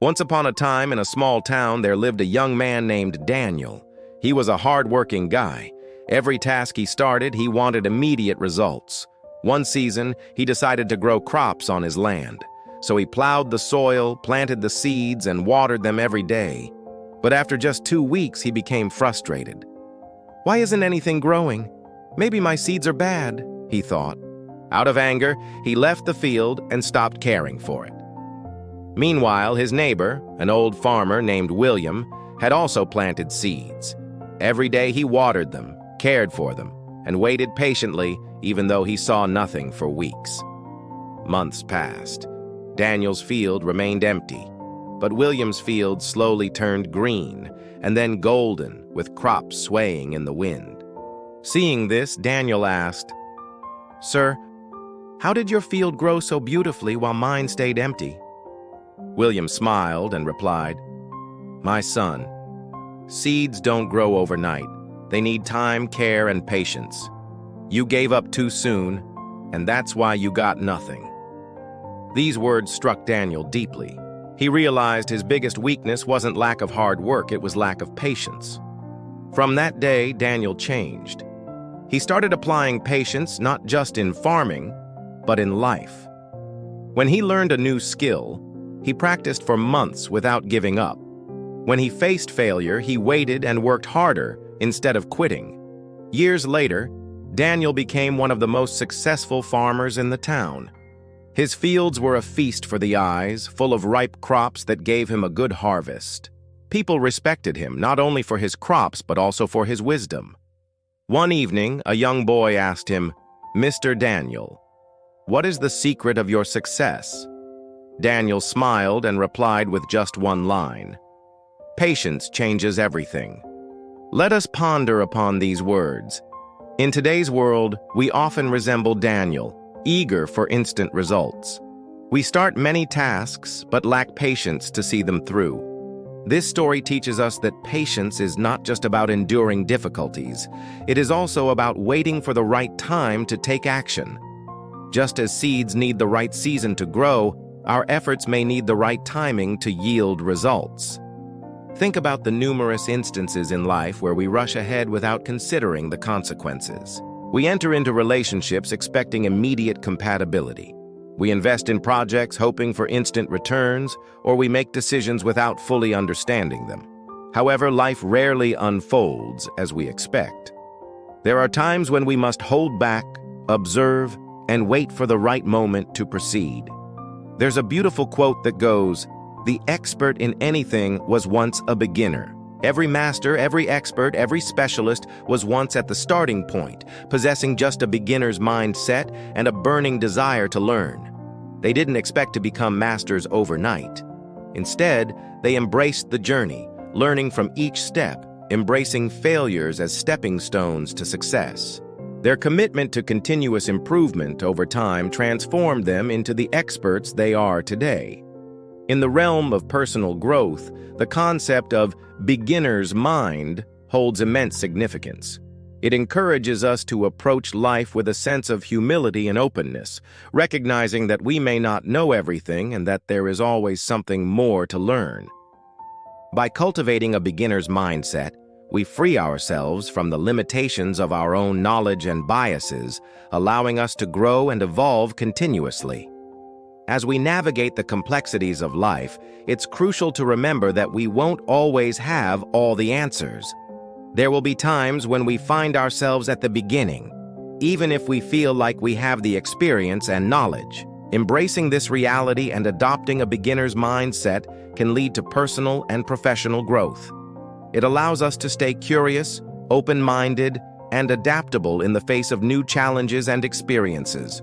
Once upon a time, in a small town, there lived a young man named Daniel. He was a hard-working guy. Every task he started, he wanted immediate results. One season, he decided to grow crops on his land. So he plowed the soil, planted the seeds, and watered them every day. But after just 2 weeks, he became frustrated. "Why isn't anything growing? Maybe my seeds are bad," he thought. Out of anger, he left the field and stopped caring for it. Meanwhile, his neighbor, an old farmer named William, had also planted seeds. Every day he watered them, cared for them, and waited patiently even though he saw nothing for weeks. Months passed. Daniel's field remained empty, but William's field slowly turned green and then golden, with crops swaying in the wind. Seeing this, Daniel asked, "Sir, how did your field grow so beautifully while mine stayed empty?" William smiled and replied, "My son, seeds don't grow overnight. They need time, care, and patience. You gave up too soon, and that's why you got nothing." These words struck Daniel deeply. He realized his biggest weakness wasn't lack of hard work, it was lack of patience. From that day, Daniel changed. He started applying patience not just in farming, but in life. When he learned a new skill, he practiced for months without giving up. When he faced failure, he waited and worked harder instead of quitting. Years later, Daniel became one of the most successful farmers in the town. His fields were a feast for the eyes, full of ripe crops that gave him a good harvest. People respected him not only for his crops but also for his wisdom. One evening, a young boy asked him, "Mr. Daniel, what is the secret of your success?" Daniel smiled and replied with just one line, "Patience changes everything." Let us ponder upon these words. In today's world, we often resemble Daniel, eager for instant results. We start many tasks but lack patience to see them through. This story teaches us that patience is not just about enduring difficulties. It is also about waiting for the right time to take action. Just as seeds need the right season to grow, our efforts may need the right timing to yield results. Think about the numerous instances in life where we rush ahead without considering the consequences. We enter into relationships expecting immediate compatibility. We invest in projects hoping for instant returns, or we make decisions without fully understanding them. However, life rarely unfolds as we expect. There are times when we must hold back, observe, and wait for the right moment to proceed. There's a beautiful quote that goes, "The expert in anything was once a beginner." Every master, every expert, every specialist was once at the starting point, possessing just a beginner's mindset and a burning desire to learn. They didn't expect to become masters overnight. Instead, they embraced the journey, learning from each step, embracing failures as stepping stones to success. Their commitment to continuous improvement over time transformed them into the experts they are today. In the realm of personal growth, the concept of beginner's mind holds immense significance. It encourages us to approach life with a sense of humility and openness, recognizing that we may not know everything and that there is always something more to learn. By cultivating a beginner's mindset, we free ourselves from the limitations of our own knowledge and biases, allowing us to grow and evolve continuously. As we navigate the complexities of life, it's crucial to remember that we won't always have all the answers. There will be times when we find ourselves at the beginning, even if we feel like we have the experience and knowledge. Embracing this reality and adopting a beginner's mindset can lead to personal and professional growth. It allows us to stay curious, open-minded, and adaptable in the face of new challenges and experiences.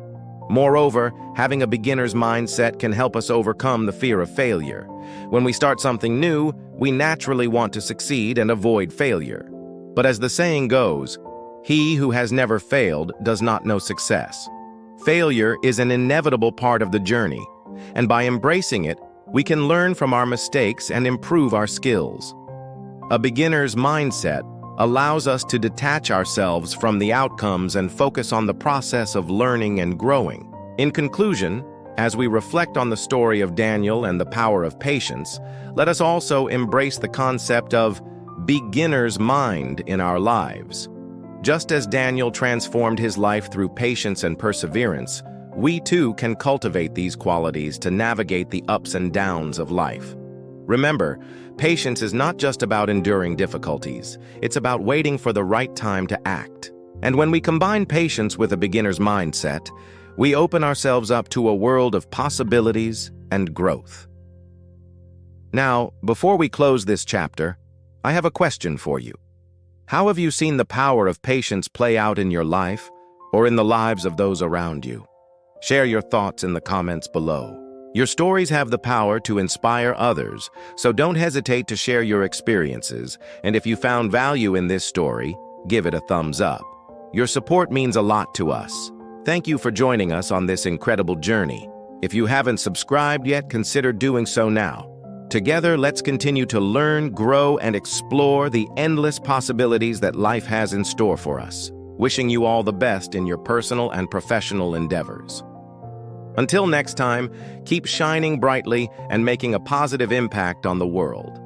Moreover, having a beginner's mindset can help us overcome the fear of failure. When we start something new, we naturally want to succeed and avoid failure. But as the saying goes, he who has never failed does not know success. Failure is an inevitable part of the journey, and by embracing it, we can learn from our mistakes and improve our skills. A beginner's mindset allows us to detach ourselves from the outcomes and focus on the process of learning and growing. In conclusion, As we reflect on the story of Daniel and the power of patience, let us also embrace the concept of beginner's mind in our lives. Just as Daniel transformed his life through patience and perseverance, we too can cultivate these qualities to navigate the ups and downs of life. Remember, patience is not just about enduring difficulties, it's about waiting for the right time to act. And when we combine patience with a beginner's mindset, we open ourselves up to a world of possibilities and growth. Now, before we close this chapter, I have a question for you. How have you seen the power of patience play out in your life or in the lives of those around you? Share your thoughts in the comments below. Your stories have the power to inspire others, so don't hesitate to share your experiences, and if you found value in this story, give it a thumbs up. Your support means a lot to us. Thank you for joining us on this incredible journey. If you haven't subscribed yet, consider doing so now. Together, let's continue to learn, grow, and explore the endless possibilities that life has in store for us. Wishing you all the best in your personal and professional endeavors. Until next time, keep shining brightly and making a positive impact on the world.